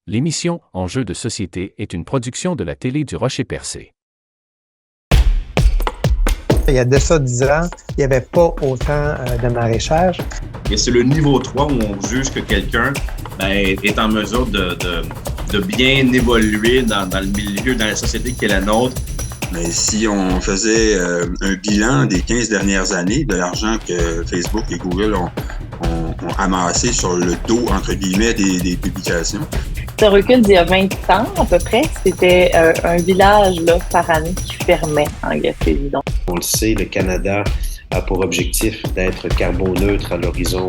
L'émission Enjeux de société est une production de la télé du Rocher-Percé. Il y a de ça 10 ans, il n'y avait pas autant de maraîchage. Et c'est le niveau 3 où on juge que quelqu'un est en mesure de bien évoluer dans le milieu, dans la société qui est la nôtre. Mais si on faisait un bilan des 15 dernières années de l'argent que Facebook et Google ont amassé sur le dos, entre guillemets, des publications. Ça recule d'il y a 20 ans à peu près. C'était un village là, par année qui fermait en Gaspésie. Donc. On le sait, le Canada a pour objectif d'être carboneutre à l'horizon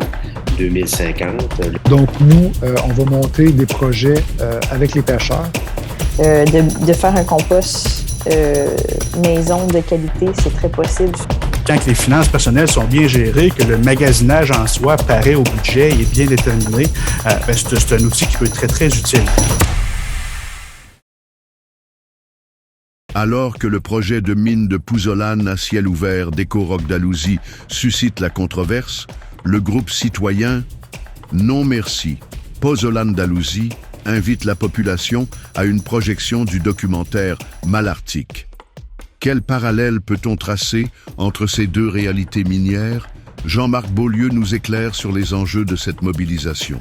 2050. Donc nous, on va monter des projets avec les pêcheurs. De faire un compost maison de qualité, c'est très possible. Quand les finances personnelles sont bien gérées, que le magasinage en soi paraît au budget et est bien déterminé, c'est un outil qui peut être très, très utile. Alors que le projet de mine de pouzzolane à ciel ouvert d'Eco-Roc d'Alousie suscite la controverse, le groupe citoyen Non Merci, Pouzzolane d'Alousie invite la population à une projection du documentaire Malartic. Quel parallèle peut-on tracer entre ces deux réalités minières? Jean-Marc Beaulieu nous éclaire sur les enjeux de cette mobilisation.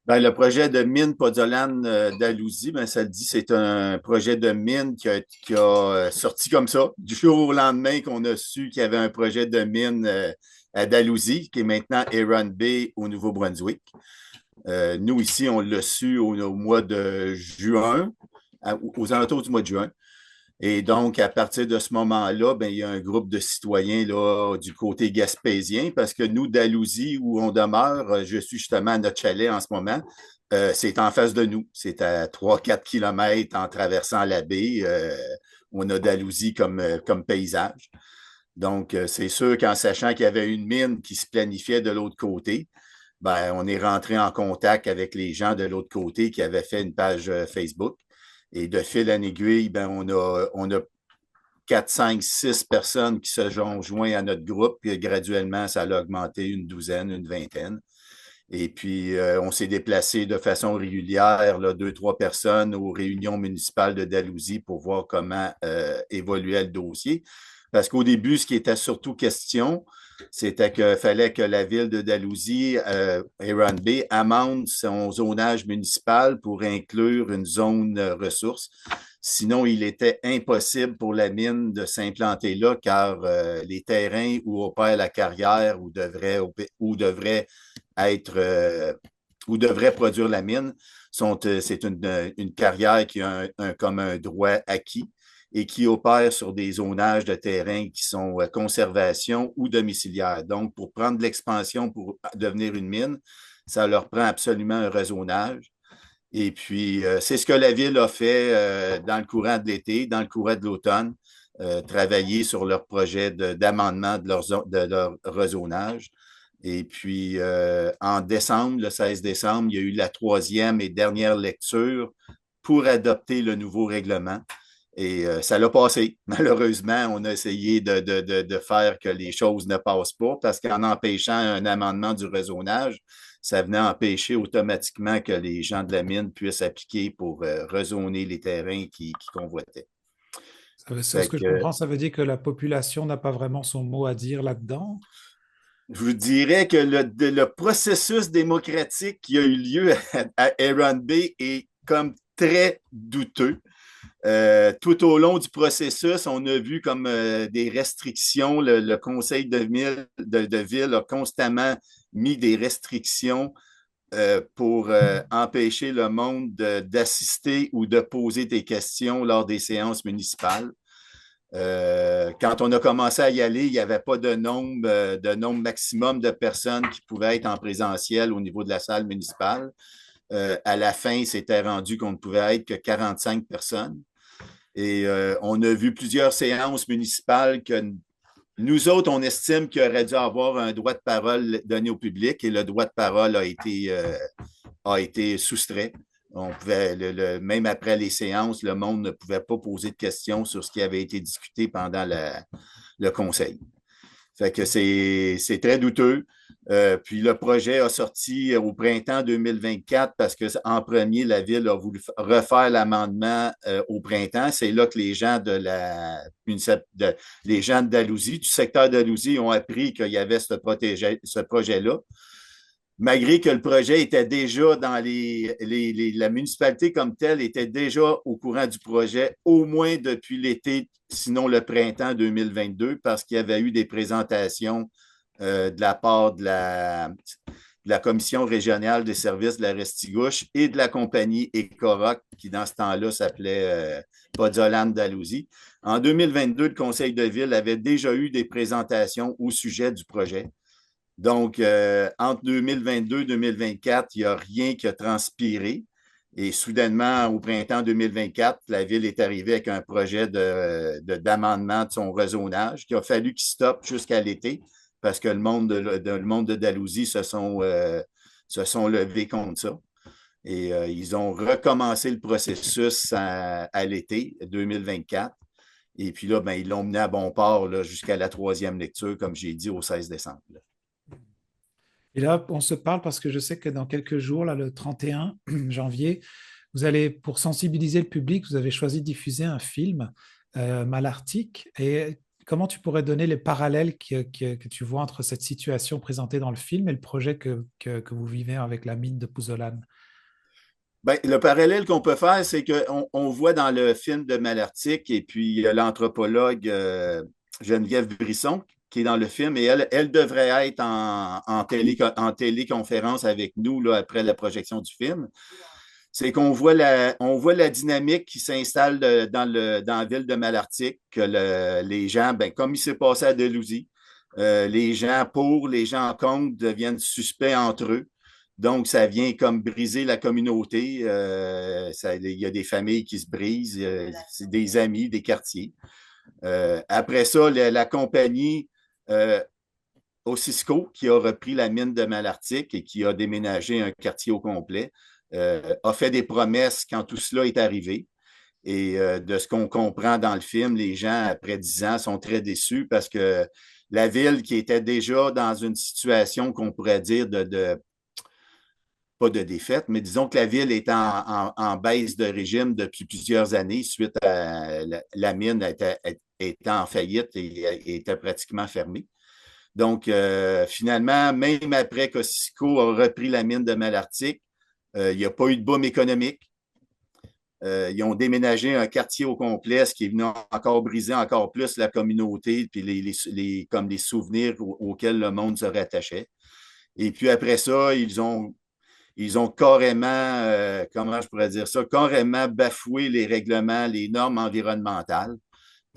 Le projet de mine Pouzzolane d'Alousie, ça le dit, c'est un projet de mine qui a sorti comme ça, du jour au lendemain qu'on a su qu'il y avait un projet de mine à Dalhousie, qui est maintenant Heron Bay au Nouveau-Brunswick. Nous, ici, on l'a su au mois de juin, aux alentours du mois de juin. Et donc, à partir de ce moment-là, il y a un groupe de citoyens là, du côté gaspésien, parce que nous, Dalhousie, où on demeure, je suis justement à notre chalet en ce moment, c'est en face de nous. C'est à 3-4 kilomètres en traversant la baie. On a Dalhousie comme paysage. Donc, c'est sûr qu'en sachant qu'il y avait une mine qui se planifiait de l'autre côté, on est rentré en contact avec les gens de l'autre côté qui avaient fait une page Facebook. Et de fil en aiguille, on a 4, 5, 6 personnes qui se sont joints à notre groupe. Puis graduellement, ça a augmenté une douzaine, une vingtaine. Et puis, on s'est déplacé de façon régulière, 2, 3 personnes aux réunions municipales de Dalhousie pour voir comment évoluait le dossier. Parce qu'au début, ce qui était surtout question, c'était qu'il fallait que la ville de Dalhousie, Heron Bay, amende son zonage municipal pour inclure une zone ressource. Sinon, il était impossible pour la mine de s'implanter là, car les terrains où opère la carrière, où devrait produire la mine, c'est une carrière qui a comme un droit acquis et qui opèrent sur des zonages de terrain qui sont conservation ou domiciliaires. Donc, pour prendre de l'expansion pour devenir une mine, ça leur prend absolument un rezonage. Et puis, c'est ce que la ville a fait dans le courant de l'été, dans le courant de l'automne, travailler sur leur projet d'amendement de leur rezonage. Et puis, en décembre, le 16 décembre, il y a eu la 3e et dernière lecture pour adopter le nouveau règlement. Et ça l'a passé. Malheureusement, on a essayé de faire que les choses ne passent pas parce qu'en empêchant un amendement du rezonage, ça venait empêcher automatiquement que les gens de la mine puissent appliquer pour rezoner les terrains qu'ils convoitaient. Ce que je comprends, ça veut dire que la population n'a pas vraiment son mot à dire là-dedans? Je vous dirais que le processus démocratique qui a eu lieu à Heron Bay est comme très douteux. Tout au long du processus, on a vu comme des restrictions. Le conseil de ville a constamment mis des restrictions pour empêcher le monde d'assister ou de poser des questions lors des séances municipales. Quand on a commencé à y aller, il n'y avait pas de nombre maximum de personnes qui pouvaient être en présentiel au niveau de la salle municipale. À la fin, c'était rendu qu'on ne pouvait être que 45 personnes. Et on a vu plusieurs séances municipales que nous autres, on estime qu'il aurait dû avoir un droit de parole donné au public et le droit de parole a été soustrait. On pouvait, même après les séances, le monde ne pouvait pas poser de questions sur ce qui avait été discuté pendant le conseil. Fait que c'est très douteux. Puis le projet a sorti au printemps 2024 parce qu'en premier, la Ville a voulu refaire l'amendement au printemps. C'est là que les gens les gens d'Alousie, du secteur d'Alousie, ont appris qu'il y avait ce projet-là. Malgré que le projet était déjà dans la municipalité comme telle était déjà au courant du projet, au moins depuis l'été, sinon le printemps 2022, parce qu'il y avait eu des présentations de la part de la Commission régionale des services de la Restigouche et de la compagnie Ecoroc, qui dans ce temps-là s'appelait Pozzolane d'Alousie. En 2022, le Conseil de ville avait déjà eu des présentations au sujet du projet. Donc, entre 2022 et 2024, il n'y a rien qui a transpiré. Et soudainement, au printemps 2024, la Ville est arrivée avec un projet d'amendement de son rezonage qui a fallu qu'il stoppe jusqu'à l'été parce que le monde de Dalhousie se sont levés contre ça. Et ils ont recommencé le processus à l'été 2024. Et puis là, ils l'ont mené à bon port jusqu'à la 3e lecture, comme j'ai dit, au 16 décembre. Et là, on se parle parce que je sais que dans quelques jours, là, le 31 janvier, vous allez, pour sensibiliser le public, vous avez choisi de diffuser un film, Malartic. Et comment tu pourrais donner les parallèles que tu vois entre cette situation présentée dans le film et le projet que vous vivez avec la mine de Pozzolane? Le parallèle qu'on peut faire, c'est qu'on voit dans le film de Malartic et puis l'anthropologue Geneviève Brisson qui est dans le film, et elle devrait être en téléconférence avec nous là, après la projection du film. C'est qu'on voit la dynamique qui s'installe dans la ville de Malartic, que les gens, comme il s'est passé à Dalhousie, les gens les gens contre deviennent suspects entre eux. Donc, ça vient comme briser la communauté. Il y a des familles qui se brisent, c'est des amis, des quartiers. Après ça, la compagnie Osisko, qui a repris la mine de Malartic et qui a déménagé un quartier au complet, a fait des promesses quand tout cela est arrivé. Et de ce qu'on comprend dans le film, les gens, après 10 ans, sont très déçus parce que la ville qui était déjà dans une situation qu'on pourrait dire pas de défaite, mais disons que la ville est en baisse de régime depuis plusieurs années suite à la mine était en faillite et était pratiquement fermée. Donc, finalement, même après qu'Osisko a repris la mine de Malartic, il n'y a pas eu de boom économique. Ils ont déménagé un quartier au complet, ce qui est venu encore briser encore plus la communauté puis comme les souvenirs auxquels le monde se rattachait. Et puis après ça, ils ont carrément, comment je pourrais dire ça, carrément bafoué les règlements, les normes environnementales.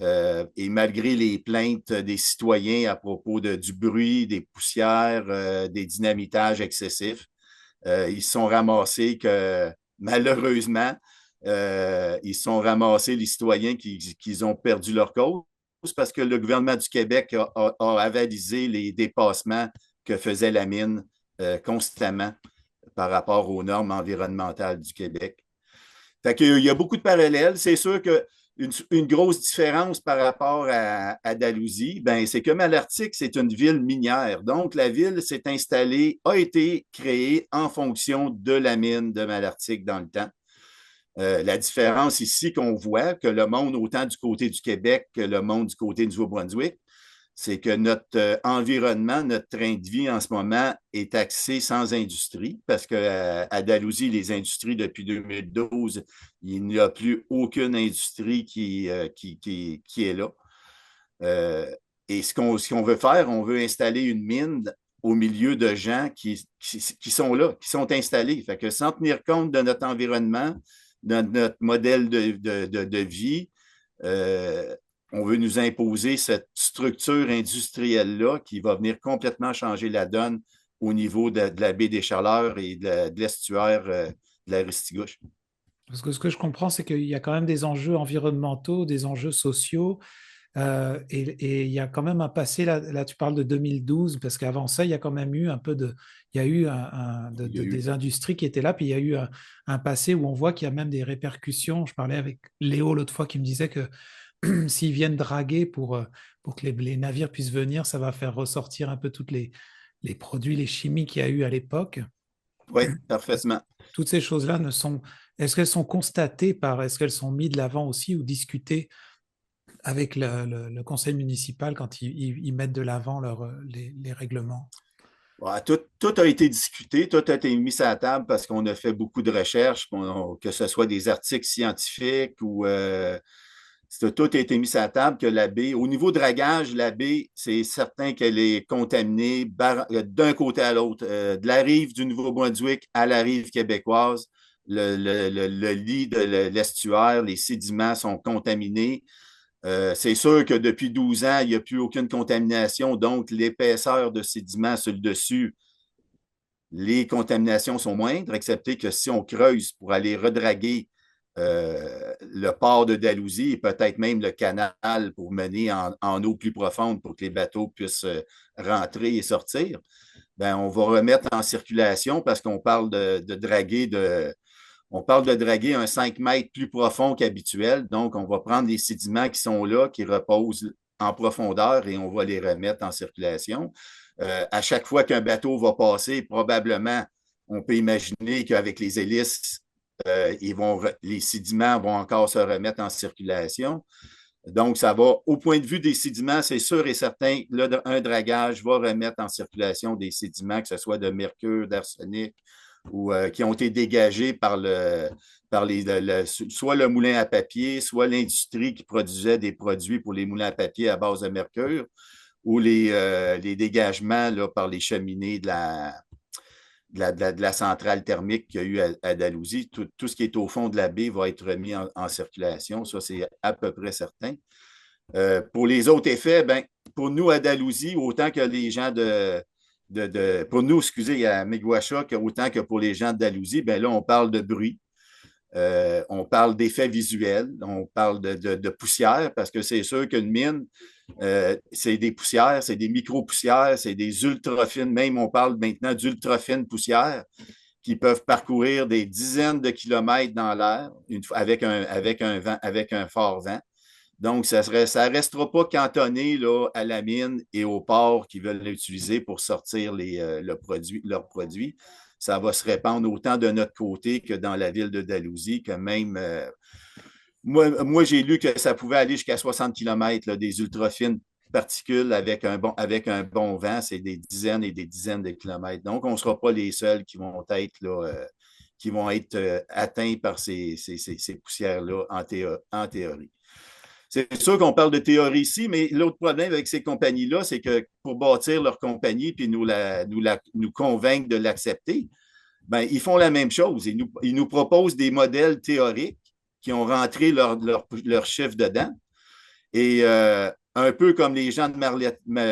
Et malgré les plaintes des citoyens à propos du bruit, des poussières, des dynamitages excessifs, ils se sont ramassés que, malheureusement, ils se sont ramassés les citoyens qui ont perdu leur cause parce que le gouvernement du Québec a avalisé les dépassements que faisait la mine constamment par rapport aux normes environnementales du Québec. Fait qu'il y a beaucoup de parallèles. C'est sûr qu'une grosse différence par rapport à Dalhousie, c'est que Malartic, c'est une ville minière. Donc, la ville s'est installée, a été créée en fonction de la mine de Malartic dans le temps. La différence ici qu'on voit, que le monde, autant du côté du Québec que le monde du côté du Nouveau-Brunswick, c'est que notre environnement, notre train de vie en ce moment est axé sans industrie parce qu'à Dalhousie, les industries depuis 2012, il n'y a plus aucune industrie qui est là. Et ce qu'on veut faire, on veut installer une mine au milieu de gens qui sont là, qui sont installés. Fait que sans tenir compte de notre environnement, de notre modèle de vie, on veut nous imposer cette structure industrielle-là qui va venir complètement changer la donne au niveau de la baie des Chaleurs et de l'estuaire de la Restigouche. Parce que ce que je comprends, c'est qu'il y a quand même des enjeux environnementaux, des enjeux sociaux, et il y a quand même un passé, là tu parles de 2012, parce qu'avant ça, il y a quand même eu un peu des industries qui étaient là, puis il y a eu un passé où on voit qu'il y a même des répercussions. Je parlais avec Léo l'autre fois qui me disait que s'ils viennent draguer pour pour que les navires puissent venir, ça va faire ressortir un peu toutes les produits, les chimies qu'il y a eu à l'époque. Oui, parfaitement. Toutes ces choses-là est-ce qu'elles sont constatées est-ce qu'elles sont mises de l'avant aussi ou discutées avec le conseil municipal quand ils mettent de l'avant les règlements? Ouais, tout a été discuté, tout a été mis à la table parce qu'on a fait beaucoup de recherches, que ce soit des articles scientifiques ou tout a été mis à la table que la baie, au niveau dragage, la baie, c'est certain qu'elle est contaminée d'un côté à l'autre, de la rive du Nouveau-Brunswick à la rive québécoise. Le lit de l'estuaire, les sédiments sont contaminés. C'est sûr que depuis 12 ans, il n'y a plus aucune contamination, donc l'épaisseur de sédiments sur le dessus, les contaminations sont moindres, excepté que si on creuse pour aller redraguer le port de Dalhousie et peut-être même le canal pour mener en eau plus profonde pour que les bateaux puissent rentrer et sortir, ben, on va remettre en circulation parce qu'on parle de draguer on parle de draguer un 5 mètres plus profond qu'habituel. Donc, on va prendre les sédiments qui sont là, qui reposent en profondeur et on va les remettre en circulation. À chaque fois qu'un bateau va passer, probablement, on peut imaginer qu'avec les hélices, les sédiments vont encore se remettre en circulation. Donc, ça va, au point de vue des sédiments, c'est sûr et certain, là, un dragage va remettre en circulation des sédiments, que ce soit de mercure, d'arsenic, ou qui ont été dégagés par soit le moulin à papier, soit l'industrie qui produisait des produits pour les moulins à papier à base de mercure, ou les dégagements là, par les cheminées de la centrale thermique qu'il y a eu à Dalhousie. Tout ce qui est au fond de la baie va être remis en circulation. Ça, c'est à peu près certain. Pour les autres effets, ben, pour nous à Dalhousie, autant que les gens pour nous, excusez, à Miguasha, autant que pour les gens de Dalhousie, ben là, on parle de bruit, on parle d'effets visuels, on parle de poussière, parce que c'est sûr qu'une mine, c'est des poussières, c'est des micro-poussières, c'est des ultra-fines, même on parle maintenant d'ultra-fines poussières qui peuvent parcourir des dizaines de kilomètres dans l'air avec un fort vent. Donc, ça ne restera pas cantonné là, à la mine et au port qui veulent l'utiliser pour sortir leurs produits. Ça va se répandre autant de notre côté que dans la ville de Dalhousie, que même... moi, j'ai lu que ça pouvait aller jusqu'à 60 km, là, des ultra-fines particules avec un bon vent. C'est des dizaines et des dizaines de kilomètres. Donc, on ne sera pas les seuls qui vont être atteints par ces poussières-là en théorie. C'est sûr qu'on parle de théorie ici, mais l'autre problème avec ces compagnies-là, c'est que pour bâtir leur compagnie puis nous convaincre de l'accepter, ben, ils font la même chose. Ils nous proposent des modèles théoriques qui ont rentré leur chiffre dedans. Et un peu comme les gens de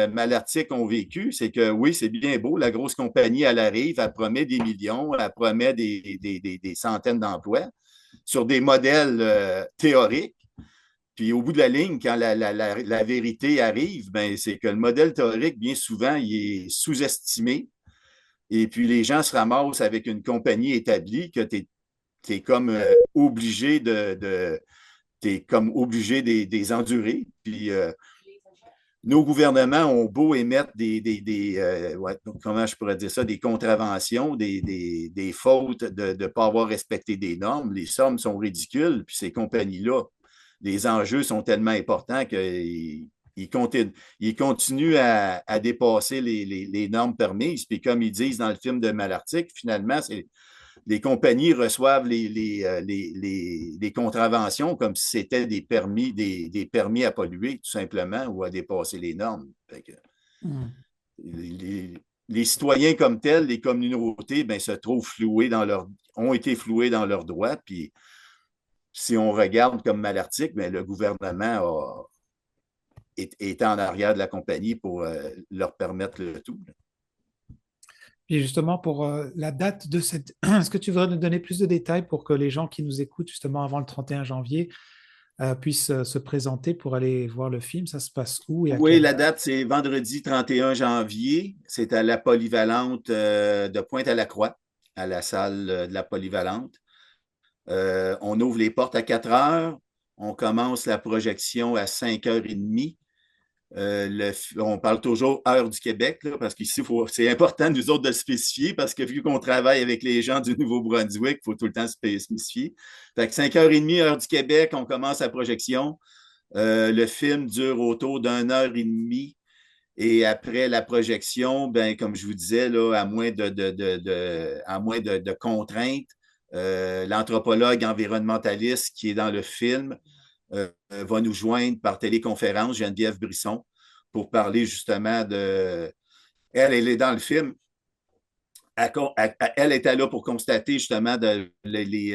Malartic ont vécu, c'est que oui, c'est bien beau, la grosse compagnie, elle arrive, elle promet des millions, elle promet des centaines d'emplois sur des modèles théoriques. Puis au bout de la ligne, quand la vérité arrive, ben, c'est que le modèle théorique, bien souvent, il est sous-estimé. Et puis les gens se ramassent avec une compagnie établie que tu es comme obligé des endurer. Puis nos gouvernements ont beau émettre comment je pourrais dire ça, des contraventions, des fautes de ne pas avoir respecté des normes. Les sommes sont ridicules, puis ces compagnies-là, les enjeux sont tellement importants qu'ils continuent à dépasser les normes permises. Puis comme ils disent dans le film de Malartic, finalement, les compagnies reçoivent les contraventions comme si c'était des permis à polluer, tout simplement, ou à dépasser les normes. Les citoyens comme tels, les communautés, ben, ont été floués dans leurs droits. Puis si on regarde comme Malartic, ben, le gouvernement est en arrière de la compagnie pour leur permettre le tout. Et justement, pour la date de cette... Est-ce que tu voudrais nous donner plus de détails pour que les gens qui nous écoutent justement avant le 31 janvier puissent se présenter pour aller voir le film? Ça se passe où? Oui, la date, c'est vendredi 31 janvier. C'est à la Polyvalente de Pointe-à-la-Croix, à la salle de la Polyvalente. On ouvre les portes à 4 heures. On commence la projection à 5h30. On parle toujours heure du Québec, là, parce qu'ici, c'est important, nous autres, de le spécifier, parce que vu qu'on travaille avec les gens du Nouveau-Brunswick, il faut tout le temps spécifier. Fait que 5h30, heure du Québec, on commence la projection. Le film dure autour d'1h30. Et après la projection, ben, comme je vous disais, là, à moins de contraintes, l'anthropologue environnementaliste qui est dans le film va nous joindre par téléconférence, Geneviève Brisson, pour parler justement de... Elle est dans le film. Elle était là pour constater justement les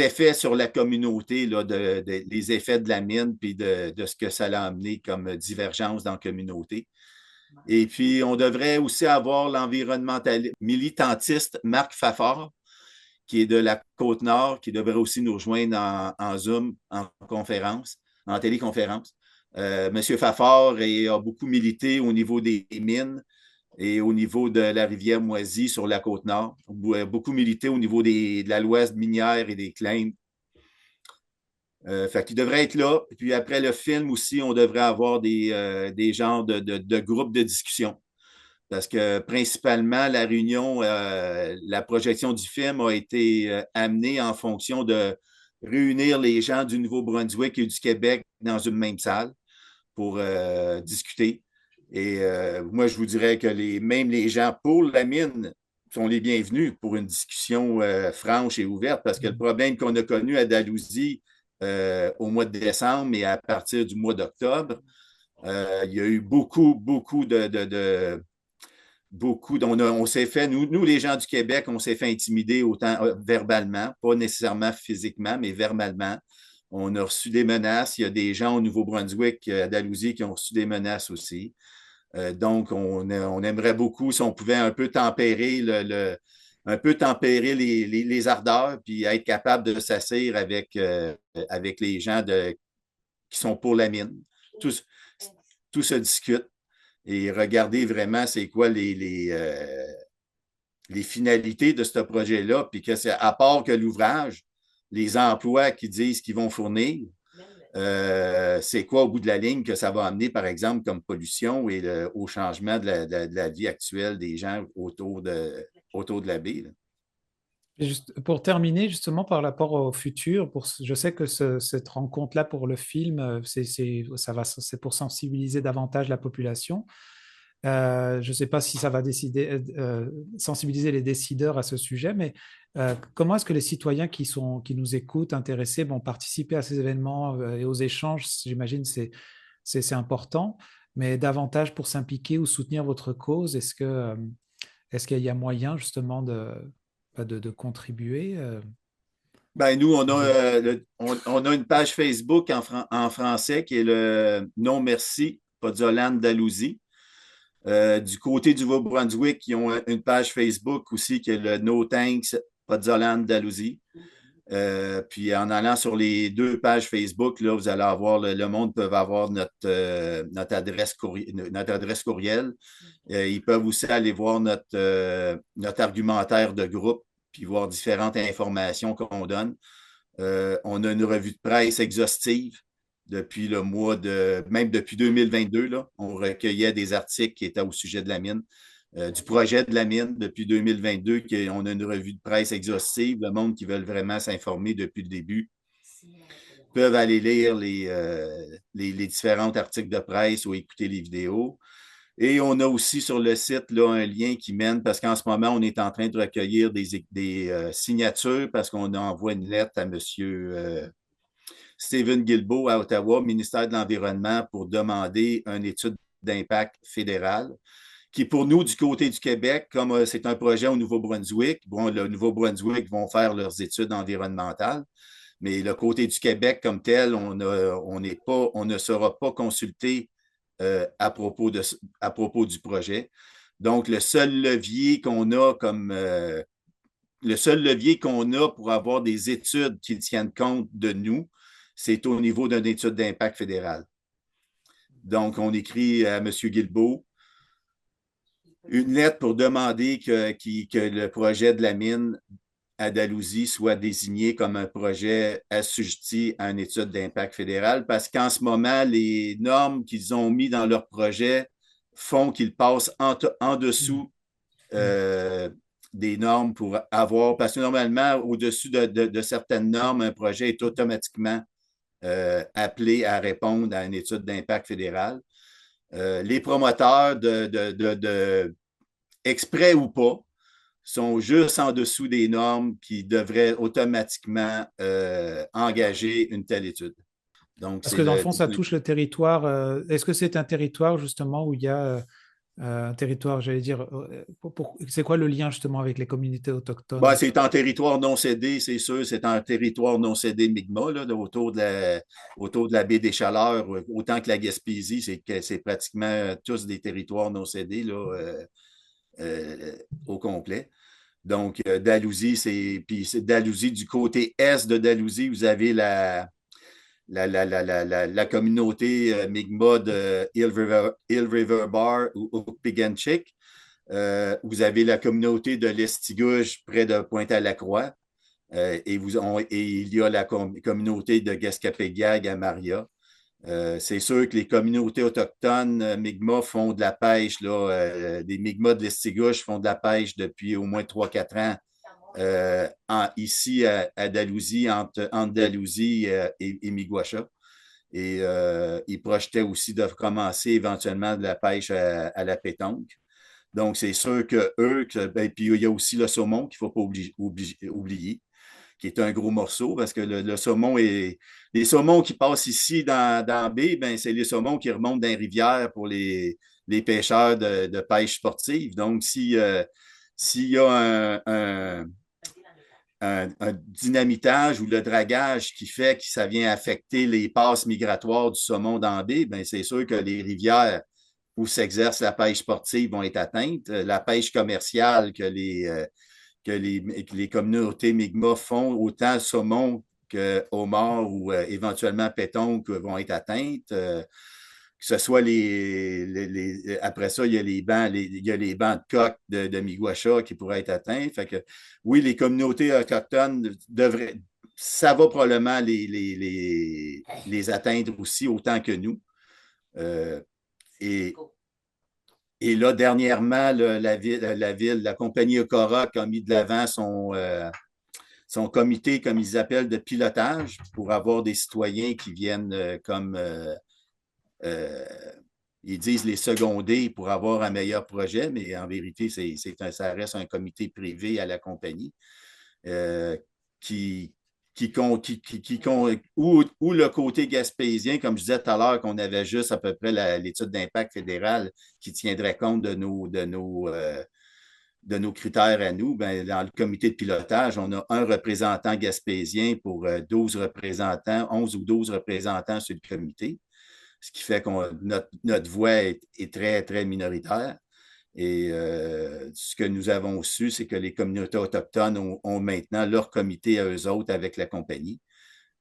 effets sur la communauté, là, les effets de la mine, puis de ce que ça a amené comme divergence dans la communauté. Et puis, on devrait aussi avoir l'environnementaliste militantiste Marc Fafard, qui est de la Côte-Nord, qui devrait aussi nous rejoindre en Zoom, en conférence, en téléconférence. Monsieur Fafard a beaucoup milité au niveau des mines et au niveau de la rivière Moisy sur la Côte-Nord. Beaucoup milité au niveau de la l'ouest minière et des claims. Fait qu'il devrait être là. Et puis après le film aussi, on devrait avoir des genres de groupes de discussion. Parce que principalement, la réunion, la projection du film a été amenée en fonction de réunir les gens du Nouveau-Brunswick et du Québec dans une même salle pour discuter. Et moi, je vous dirais que même les gens pour la mine sont les bienvenus pour une discussion franche et ouverte, parce que le problème qu'on a connu à Dalhousie au mois de décembre et à partir du mois d'octobre, il y a eu beaucoup on s'est fait, nous, les gens du Québec, on s'est fait intimider autant verbalement, pas nécessairement physiquement, mais verbalement. On a reçu des menaces. Il y a des gens au Nouveau-Brunswick, à Dalhousie, qui ont reçu des menaces aussi. Donc, on aimerait beaucoup si on pouvait un peu tempérer les ardeurs, puis être capable de s'asseoir avec les gens qui sont pour la mine. Tout se discute et regarder vraiment c'est quoi les finalités de ce projet-là, puis que c'est à part que l'ouvrage, les emplois qu'ils disent qu'ils vont fournir, c'est quoi au bout de la ligne que ça va amener, par exemple, comme pollution et au changement de la vie actuelle des gens autour de la baie. Là. Juste pour terminer, justement, par rapport au futur, je sais que cette rencontre-là pour le film, c'est pour sensibiliser davantage la population. Je ne sais pas si ça va sensibiliser les décideurs à ce sujet, mais comment est-ce que les citoyens qui nous écoutent, intéressés, vont participer à ces événements et aux échanges? J'imagine que c'est important, mais davantage pour s'impliquer ou soutenir votre cause, est-ce qu'il y a moyen justement de contribuer? Ben, nous, on a une page Facebook en français qui est le Non Merci, Pozzolane Dalhousie. Du côté du Nouveau-Brunswick, ils ont une page Facebook aussi qui est le No Thanks, Pozzolane Dalhousie. Puis en allant sur les deux pages Facebook, là, vous allez avoir, le monde peut avoir notre adresse courriel. Ils peuvent aussi aller voir notre argumentaire de groupe, puis voir différentes informations qu'on donne. On a une revue de presse exhaustive depuis même depuis 2022. Là, on recueillait des articles qui étaient au sujet de la mine. Du projet de la mine depuis 2022, on a une revue de presse exhaustive. Le monde qui veut vraiment s'informer depuis le début peuvent aller lire les différents articles de presse ou écouter les vidéos. Et on a aussi sur le site là, un lien qui mène, parce qu'en ce moment, on est en train de recueillir des signatures parce qu'on envoie une lettre à M. Stephen Guilbeault à Ottawa, ministère de l'Environnement, pour demander une étude d'impact fédérale qui, pour nous, du côté du Québec, comme c'est un projet au Nouveau-Brunswick, le Nouveau-Brunswick vont faire leurs études environnementales, mais le côté du Québec comme tel, on ne sera pas consulté à propos du projet. Donc, le seul levier qu'on a pour avoir des études qui tiennent compte de nous, c'est au niveau d'une étude d'impact fédéral. Donc, on écrit à M. Guilbeault une lettre pour demander que le projet de la mine à Dalhousie soit désigné comme un projet assujetti à une étude d'impact fédéral parce qu'en ce moment, les normes qu'ils ont mis dans leur projet font qu'ils passent en dessous des normes pour avoir, parce que normalement, au-dessus de certaines normes, un projet est automatiquement appelé à répondre à une étude d'impact fédéral. Les promoteurs exprès ou pas, sont juste en dessous des normes qui devraient automatiquement engager une telle étude. Donc, parce que dans le fond, ça touche le territoire. Est-ce que c'est un territoire justement où il y a un territoire, j'allais dire, c'est quoi le lien justement avec les communautés autochtones? Ben, c'est en territoire non cédé, c'est sûr. C'est en territoire non cédé Mi'kmaq, là, autour de la baie des Chaleurs, autant que la Gaspésie, c'est pratiquement tous des territoires non cédés là, au complet. Donc, Dalhousie, puis c'est Dalhousie, du côté est de Dalhousie, vous avez la communauté Mi'kmaq de Hill River Bar ou Piganchik. Vous avez la communauté de l'Estigouche près de Pointe-à-la-Croix. Et il y a la communauté de Gaskapégiag à Maria. C'est sûr que les communautés autochtones Mi'kmaq font de la pêche. Là, des Mi'kmaq de l'Estigouche font de la pêche depuis au moins 3-4 ans ici à Dalhousie, entre Dalhousie et Miguacha. Et ils projetaient aussi de commencer éventuellement de la pêche à la pétanque. Donc, c'est sûr que eux, puis il y a aussi le saumon qu'il ne faut pas oublier, qui est un gros morceau, parce que le saumon les saumons qui passent ici dans la baie, ben, c'est les saumons qui remontent dans les rivières pour les pêcheurs de pêche sportive. Donc, s'il y a un dynamitage ou le dragage qui fait que ça vient affecter les passes migratoires du saumon dans la baie, ben, c'est sûr que les rivières où s'exerce la pêche sportive vont être atteintes. La pêche commerciale que les communautés Mi'kmaq font, autant saumon que homard ou éventuellement pétonque vont être atteintes. Que ce soit après ça, il y a les bancs de coq de Miguacha qui pourraient être atteints. Fait que, oui, les communautés autochtones ça va probablement les atteindre aussi autant que nous. Et là, dernièrement, la compagnie Ocoroc a mis de l'avant son comité, comme ils appellent, de pilotage pour avoir des citoyens qui viennent ils disent les seconder pour avoir un meilleur projet, mais en vérité, ça reste un comité privé à la compagnie où le côté gaspésien, comme je disais tout à l'heure, qu'on avait juste à peu près l'étude d'impact fédéral qui tiendrait compte de nos critères à nous, ben, dans le comité de pilotage, on a un représentant gaspésien pour 11 ou 12 représentants sur le comité, ce qui fait que notre voix est très, très minoritaire. Et ce que nous avons su, c'est que les communautés autochtones ont maintenant leur comité à eux autres avec la compagnie.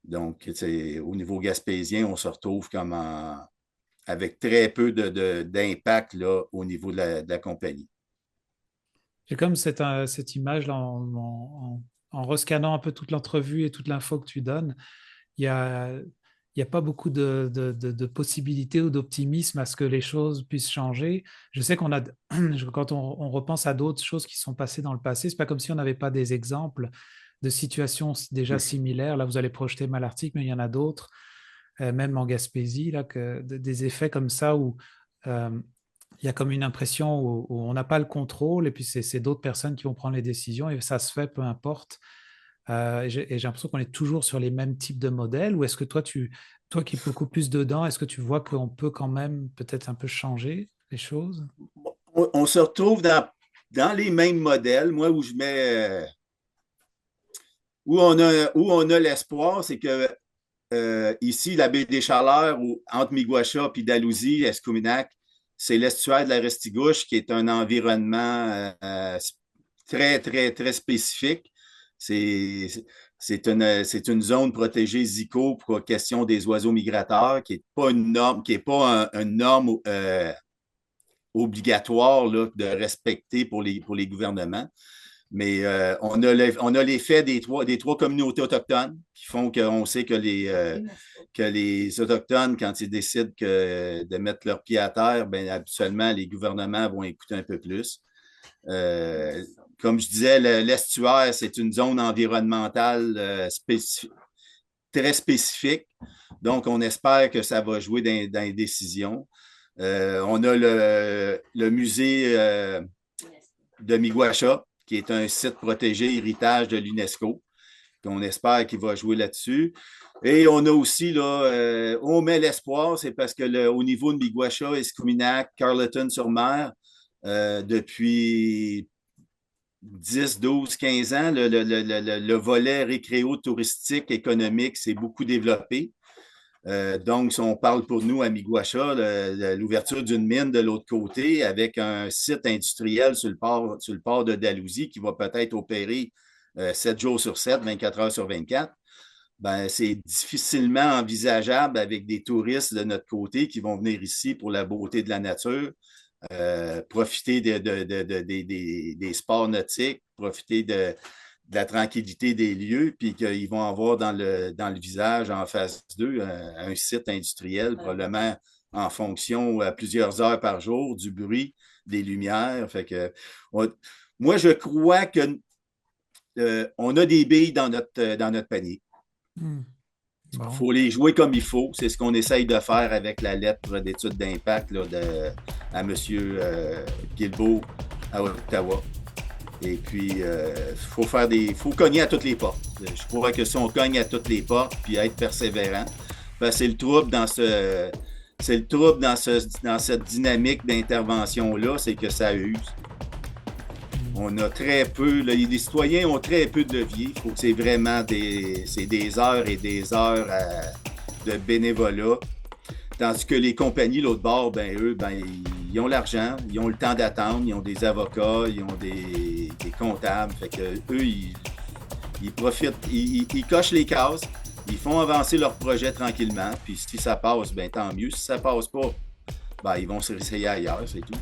Donc, au niveau gaspésien, on se retrouve avec très peu d'impact au niveau de la compagnie. J'ai comme cette image-là en rescannant un peu toute l'entrevue et toute l'info que tu donnes. Il n'y a pas beaucoup de possibilités ou d'optimisme à ce que les choses puissent changer. Je sais quand on repense à d'autres choses qui sont passées dans le passé, c'est pas comme si on n'avait pas des exemples de situations déjà similaires. Là, vous allez projeter Malartic, mais il y en a d'autres, même en Gaspésie, là, des effets comme ça où il y a comme une impression où on n'a pas le contrôle et puis c'est d'autres personnes qui vont prendre les décisions et ça se fait peu importe. Et j'ai l'impression qu'on est toujours sur les mêmes types de modèles, ou est-ce que toi qui es beaucoup plus dedans, est-ce que tu vois qu'on peut quand même peut-être un peu changer les choses? On se retrouve dans les mêmes modèles. Moi, où je mets où on a l'espoir, c'est que ici, la baie des Chaleurs, entre Miguacha et Dalhousie, Escominac, c'est l'estuaire de la Restigouche qui est un environnement très, très, très spécifique. C'est une zone protégée ZICO pour question des oiseaux migrateurs, qui n'est pas une norme, obligatoire là, de respecter pour les gouvernements. Mais on a l'effet des trois communautés autochtones qui font qu'on sait que les Autochtones, quand ils décident de mettre leurs pieds à terre, bien, habituellement, les gouvernements vont écouter un peu plus. Comme je disais, l'estuaire, c'est une zone environnementale très spécifique. Donc, on espère que ça va jouer dans les décisions. On a le musée de Miguacha, qui est un site protégé héritage de l'UNESCO. On espère qu'il va jouer là-dessus. Et on a aussi, là, on met l'espoir, c'est parce que au niveau de Miguacha, Escominac, Carleton-sur-Mer, depuis 10, 12, 15 ans, le volet récréo-touristique économique s'est beaucoup développé. Donc, si on parle pour nous à Miguacha, l'ouverture d'une mine de l'autre côté avec un site industriel sur le port de Dalhousie qui va peut-être opérer 7 jours sur 7, 24 heures sur 24, ben, c'est difficilement envisageable avec des touristes de notre côté qui vont venir ici pour la beauté de la nature, profiter des sports nautiques, profiter de la tranquillité des lieux, puis qu'ils vont avoir dans le visage, en phase 2, un site industriel, probablement en fonction à plusieurs heures par jour, du bruit, des lumières. Fait que, moi, je crois que on a des billes dans notre panier. Il faut les jouer comme il faut. C'est ce qu'on essaye de faire avec la lettre d'étude d'impact à M. Guilbeault à Ottawa. Et puis, faut cogner à toutes les portes. Je crois que si on cogne à toutes les portes puis être persévérant, ben c'est le trouble dans cette dynamique d'intervention-là, c'est que ça use. On a très peu, les citoyens ont très peu de levier. C'est vraiment des heures et des heures de bénévolat. Tandis que les compagnies, l'autre bord, ben eux, ben, ils ont l'argent, ils ont le temps d'attendre, ils ont des avocats, ils ont des comptables. Fait que eux, ils profitent, ils cochent les cases, ils font avancer leur projet tranquillement. Puis si ça passe, ben tant mieux. Si ça passe pas, ben ils vont se réessayer ailleurs, c'est tout.